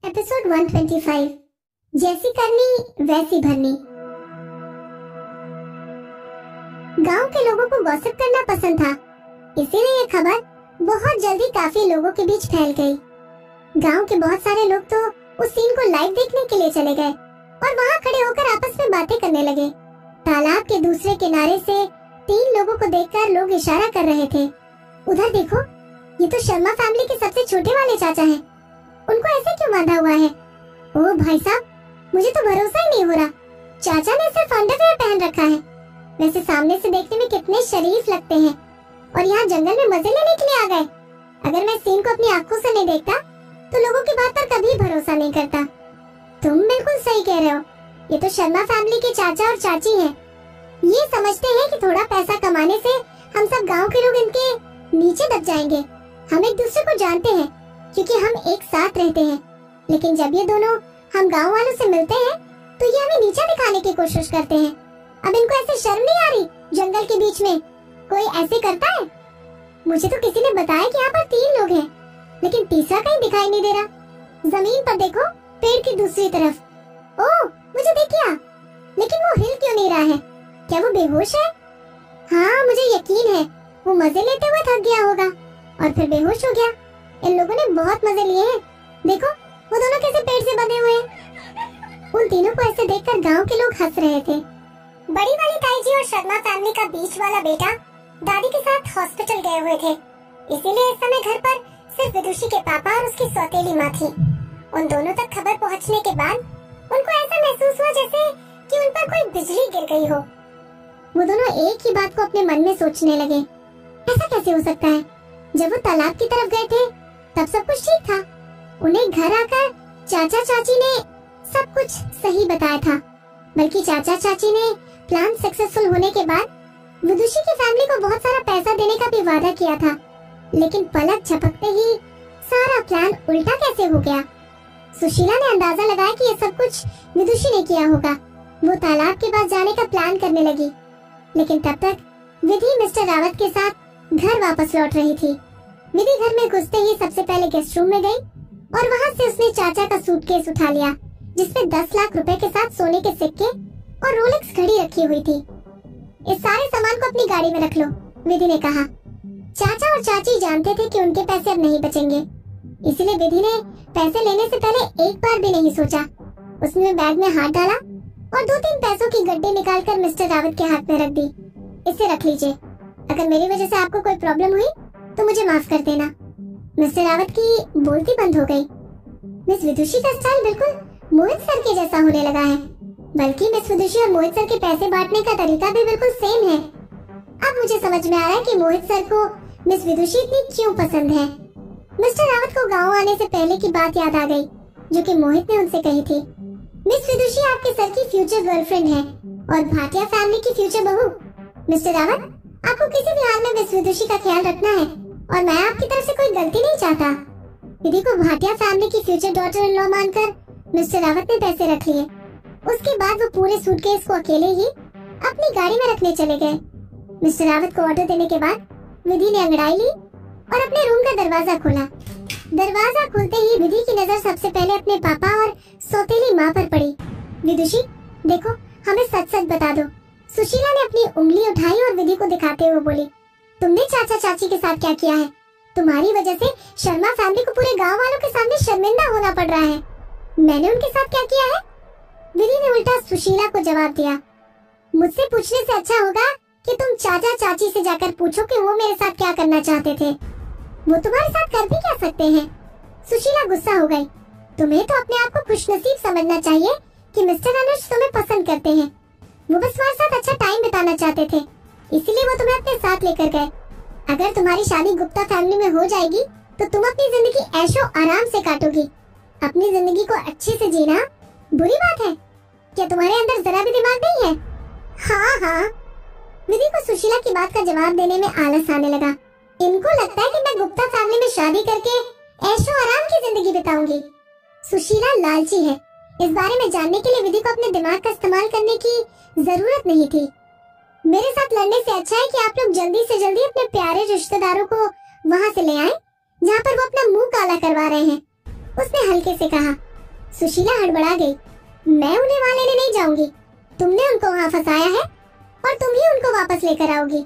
Episode 125। जैसी करनी वैसी भरनी। गांव के लोगों को गॉसिप करना पसंद था, इसीलिए ये खबर बहुत जल्दी काफी लोगों के बीच फैल गई। गांव के बहुत सारे लोग तो उस सीन को लाइव देखने के लिए चले गए और वहां खड़े होकर आपस में बातें करने लगे। तालाब के दूसरे किनारे से 3 लोगों को देखकर लोग इशारा कर रहे थे। उधर देखो, ये तो शर्मा फैमिली के सबसे छोटे वाले चाचा हैं। उनको ऐसे क्यों बांधा हुआ है? ओह भाई साहब, मुझे तो भरोसा ही नहीं हो रहा। चाचा ने सिर्फ अंडरवेयर पहन रखा है। वैसे सामने से देखने में कितने शरीफ लगते हैं और यहाँ जंगल में मजे लेने के लिए आ गए। अगर मैं सीन को अपनी आंखों से नहीं देखता तो लोगों की बात पर कभी भरोसा नहीं करता। तुम बिल्कुल सही कह रहे हो, ये तो शर्मा फैमिली के चाचा और चाची हैं। ये समझते हैं कि थोड़ा पैसा कमाने से हम सब गाँव के लोग इनके नीचे दब जाएंगे। हम एक दूसरे को जानते हैं क्योंकि हम एक साथ रहते हैं, लेकिन जब ये दोनों हम गांव वालों से मिलते हैं तो ये हमें नीचा दिखाने की कोशिश करते हैं। अब इनको ऐसे शर्म नहीं आ रही? जंगल के बीच में कोई ऐसे करता है? मुझे तो किसी ने बताया कि यहाँ पर 3 लोग हैं, लेकिन तीसरा कहीं दिखाई नहीं दे रहा। जमीन पर देखो, पेड़ की दूसरी तरफ। ओह, मुझे दिख गया, लेकिन वो हिल क्यों नहीं रहा है? क्या वो बेहोश है? हाँ, मुझे यकीन है वो मजे लेते हुए थक गया होगा और फिर बेहोश हो गया। इन लोगों ने बहुत मजे लिए हैं। देखो, वो दोनों कैसे पेड़ से बंधे हुए हैं। उन तीनों को ऐसे देखकर गांव के लोग हंस रहे थे। बड़ी वाली ताई जी और शर्मा फैमिली का बीच वाला बेटा दादी के साथ हॉस्पिटल गए हुए थे, इसीलिए इस समय घर पर सिर्फ विदुषी के पापा और उसकी सौतेली माँ थी। उन दोनों तक खबर पहुँचने के बाद उनको ऐसा महसूस हुआ जैसे कि उन पर कोई बिजली गिर गई हो। वो दोनों एक ही बात को अपने मन में सोचने लगे। ऐसा कैसे हो सकता है? जब वो तालाब की तरफ गए थे तब सब कुछ ठीक था। उन्हें घर आकर चाचा चाची ने सब कुछ सही बताया था, बल्कि चाचा चाची ने प्लान सक्सेसफुल होने के बाद विदुषी की फैमिली को बहुत सारा पैसा देने का भी वादा किया था। लेकिन पलक झपकते ही सारा प्लान उल्टा कैसे हो गया? सुशीला ने अंदाजा लगाया कि ये सब कुछ विदुषी ने किया होगा। वो तालाब के पास जाने का प्लान करने लगी, लेकिन तब तक विधि मिस्टर रावत के साथ घर वापस लौट रही थी। विधि घर में घुसते ही सबसे पहले गेस्ट रूम में गई और वहाँ से उसने चाचा का सूटकेस उठा लिया, जिसमें 10 लाख रुपए के साथ सोने के सिक्के और रोलेक्स घड़ी रखी हुई थी। इस सारे सामान को अपनी गाड़ी में रख लो, विधि ने कहा। चाचा और चाची जानते थे कि उनके पैसे अब नहीं बचेंगे, इसलिए विधि ने पैसे लेने से पहले एक बार भी नहीं सोचा। उसने बैग में हाथ डाला और 2-3 पैसों की गड्डी निकालकर मिस्टर रावत के हाथ में रख दी। इसे रख लीजिए, अगर मेरी वजह से आपको कोई प्रॉब्लम हुई तो मुझे माफ कर देना। मिस्टर रावत की बोलती बंद हो गई। मिस विदुषी का स्टाइल बिल्कुल मोहित सर के जैसा होने लगा है, बल्कि मिस विदुषी और मोहित सर के पैसे बांटने का तरीका भी बिल्कुल सेम है। अब मुझे समझ में आ रहा है कि मोहित सर को मिस विदुषी इतनी क्यों पसंद है। मिस्टर रावत को गाँव आने से पहले की बात याद आ गई जो कि मोहित ने उनसे कही थी। मिस विदुषी आपके सर की फ्यूचर गर्लफ्रेंड है और भाटिया फैमिली की फ्यूचर बहू। मिस्टर रावत, आपको किसी भी हाल में मिस विदुषी का ख्याल रखना है और मैं आपकी तरफ से कोई गलती नहीं चाहता। विधि को भाटिया फैमिली की फ्यूचर डॉटर इन लॉ मानकर मिस्टर रावत ने पैसे रख लिए। उसके बाद वो पूरे सूटकेस को अकेले ही अपनी गाड़ी में रखने चले गए। मिस्टर रावत को ऑर्डर देने के बाद विधि ने अंगड़ाई ली और अपने रूम का दरवाजा खोला। दरवाजा खुलते ही विधि की नजर सबसे पहले अपने पापा और सौतेली माँ पर पड़ी। विदुषी, देखो, हमें सच सच बता दो। सुशीला ने अपनी उंगली उठाई और विधि को दिखाते हुए बोली, तुमने चाचा चाची के साथ क्या किया है? तुम्हारी वजह से शर्मा फैमिली को पूरे गांव वालों के सामने शर्मिंदा होना पड़ रहा है। मैंने उनके साथ क्या किया है? विधि ने उल्टा सुशीला को जवाब दिया, मुझसे पूछने से अच्छा होगा कि तुम चाचा चाची से जाकर पूछो कि वो मेरे साथ क्या करना चाहते थे। वो तुम्हारे साथ कर भी क्या सकते हैं? सुशीला गुस्सा हो गई। तुम्हें तो अपने आप को खुशनसीब समझना चाहिए कि मिस्टर अनुज तुम्हें पसंद करते हैं। वो बस तुम्हारे साथ अच्छा टाइम बिताना चाहते थे, इसीलिए वो तुम्हें अपने साथ लेकर गए। अगर तुम्हारी शादी गुप्ता फैमिली में हो जाएगी तो तुम अपनी जिंदगी ऐशो आराम से काटोगी। अपनी जिंदगी को अच्छे से जीना बुरी बात है क्या? तुम्हारे अंदर जरा भी दिमाग नहीं है? हाँ। विधि को सुशीला की बात का जवाब देने में आलस आने लगा। इनको लगता है कि मैं गुप्ता फैमिली में शादी करके ऐशो आराम की जिंदगी बिताऊंगी। सुशीला लालची है। इस बारे में जानने के लिए विधि को अपने दिमाग का इस्तेमाल करने की जरूरत नहीं थी। मेरे साथ लड़ने से अच्छा है कि आप लोग जल्दी से जल्दी अपने प्यारे रिश्तेदारों को वहाँ से ले आएं, जहाँ पर वो अपना मुंह काला करवा रहे हैं। उसने हल्के से कहा। सुशीला हड़बड़ा गई। मैं उन्हें वहाँ लेने नहीं जाऊंगी। तुमने उनको वहाँ फंसाया है और तुम ही उनको वापस लेकर आओगी।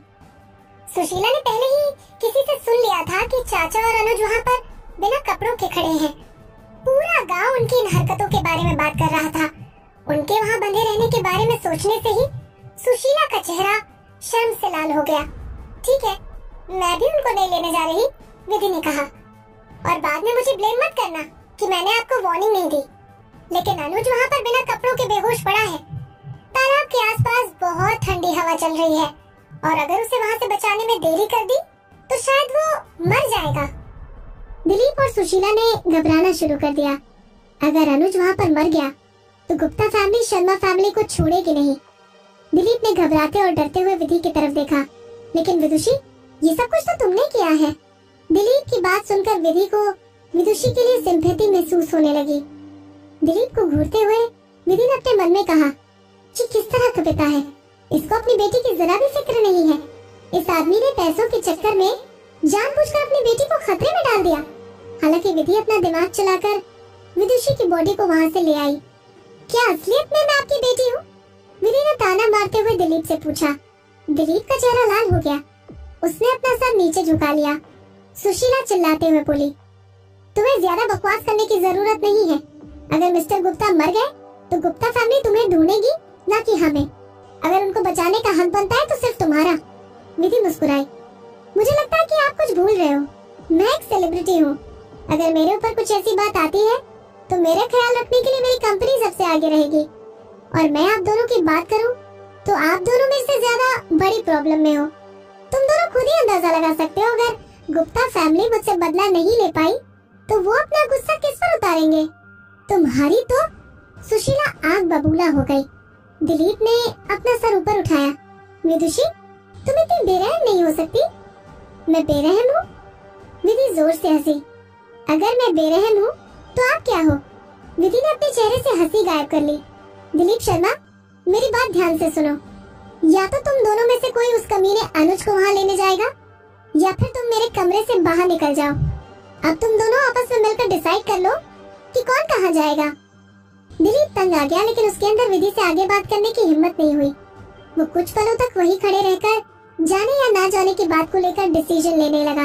सुशीला ने पहले ही किसी से सुन लिया था कि चाचा और अनुज वहाँ पर बिना कपड़ों के खड़े हैं। पूरा गांव उनकी इन हरकतों के बारे में बात कर रहा था। उनके वहाँ बंधे रहने के बारे में सोचने से ही सुशीला का चेहरा शर्म से लाल हो गया। ठीक है, मैं भी उनको नहीं लेने जा रही, विधि ने कहा। और बाद में मुझे ब्लेम मत करना कि मैंने आपको वार्निंग नहीं दी। लेकिन अनुज वहाँ पर बिना कपड़ों के बेहोश पड़ा है। तालाब के आसपास बहुत ठंडी हवा चल रही है और अगर उसे वहाँ से बचाने में देरी कर दी तो शायद वो मर जाएगा। दिलीप और सुशीला ने घबराना शुरू कर दिया। अगर अनुज वहाँ पर मर गया तो गुप्ता फैमिली शर्मा फैमिली को छोड़ेगी नहीं। दिलीप ने घबराते और डरते हुए विधि की तरफ देखा। लेकिन विदुषी, ये सब कुछ तो तुमने किया है। दिलीप की बात सुनकर विधि को विदुषी के लिए सिंपैथी महसूस होने लगी। दिलीप को घूरते हुए विधि ने अपने मन में कहा, ये किस तरह का पिता है, इसको अपनी बेटी की जरा भी फिक्र नहीं है। इस आदमी ने पैसों के चक्कर में जानबूझकर अपनी बेटी को खतरे में डाल दिया। हालांकि विधि अपना दिमाग चलाकर विदुषी की बॉडी को वहाँ से ले आई। क्या असलियत में मैं आपकी बेटी हूँ? विधि ने ताना मारते हुए दिलीप से पूछा। दिलीप का चेहरा लाल हो गया। उसने अपना सर नीचे झुका लिया। सुशीला चिल्लाते हुए बोली, तुम्हें ज्यादा बकवास करने की जरूरत नहीं है। अगर मिस्टर गुप्ता मर गए तो गुप्ता फैमिली तुम्हें ढूंढेगी, ना कि हमें। अगर उनको बचाने का हक बनता है तो सिर्फ तुम्हारा। विधि मुस्कुराई। मुझे लगता है कि आप कुछ भूल रहे हो। मैं एक सेलिब्रिटी हूँ। अगर मेरे ऊपर कुछ ऐसी बात आती है तो मेरा ख्याल रखने के लिए मेरी कंपनी सबसे आगे रहेगी। और मैं आप दोनों की बात करूँ तो आप दोनों में से ज्यादा बड़ी प्रॉब्लम में हो। तुम दोनों खुद ही अंदाजा लगा सकते हो। अगर गुप्ता फैमिली मुझसे बदला नहीं ले पाई तो वो अपना गुस्सा किस पर उतारेंगे? तुम्हारी तो। सुशीला आग बबूला हो गई। दिलीप ने अपना सर ऊपर उठाया। विदुषी, तुम इतनी बेरहम नहीं हो सकती। मैं बेरहम हूँ? विधि जोर से हंसी। अगर मैं बेरहम हूँ तो आप क्या हो? विधि ने अपने चेहरे से हंसी गायब कर ली। दिलीप शर्मा, मेरी बात ध्यान से सुनो। या तो तुम दोनों में से कोई उस कमीने अनुज को वहाँ लेने जाएगा या फिर तुम मेरे कमरे से बाहर निकल जाओ। अब तुम दोनों आपस में मिलकर डिसाइड कर लो कि कौन कहाँ जाएगा। दिलीप तंग आ गया, लेकिन उसके अंदर विधि से आगे बात करने की हिम्मत नहीं हुई। वो कुछ पलों तक वहीं खड़े रहकर जाने या ना जाने की बात को लेकर डिसीजन लेने लगा।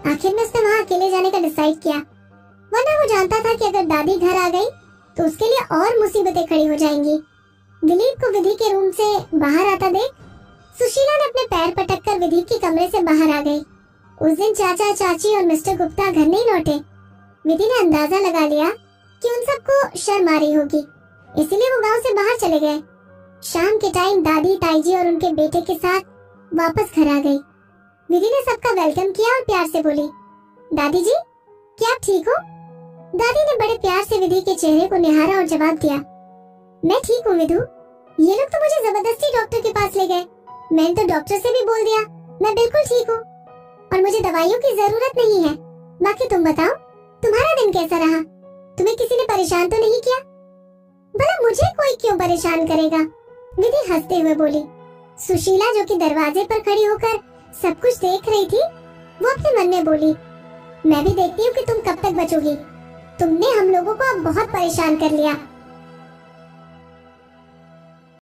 आखिर में उसने वहाँ अकेले जाने का डिसाइड किया, वरना वो जानता था कि अगर दादी घर आ गई तो उसके लिए और मुसीबतें खड़ी हो जाएंगी। दिलीप को विधि के रूम से बाहर आता देख सुशीला ने अपने पैर पटक कर विधि के कमरे से बाहर आ गई। उस दिन चाचा चाची और मिस्टर गुप्ता घर नहीं लौटे। विधि ने अंदाजा लगा लिया कि उन सबको शर्म आ रही होगी, इसीलिए वो गांव से बाहर चले गए। शाम के टाइम दादी ताईजी और उनके बेटे के साथ वापस घर आ गई। विधि ने सबका वेलकम किया और प्यार से बोली, दादी जी, क्या आप ठीक हो? दादी ने बड़े प्यार से विधि के चेहरे को निहारा और जवाब दिया, मैं ठीक हूँ विधु। ये लोग तो मुझे जबरदस्ती डॉक्टर के पास ले गए। मैंने तो डॉक्टर से भी बोल दिया मैं बिल्कुल ठीक हूँ और मुझे दवाइयों की जरूरत नहीं है। बाकी तुम बताओ, तुम्हारा दिन कैसा रहा? तुम्हें किसी ने परेशान तो नहीं किया? भला मुझे कोई क्यों परेशान करेगा? विधि हंसते हुए बोली। सुशीला, जो कि दरवाजे पर खड़ी होकर सब कुछ देख रही थी, वो अपने मन में बोली, मैं भी देखती हूँ कि तुम कब तक बचोगी। तुमने हम लोगों को अब बहुत परेशान कर लिया।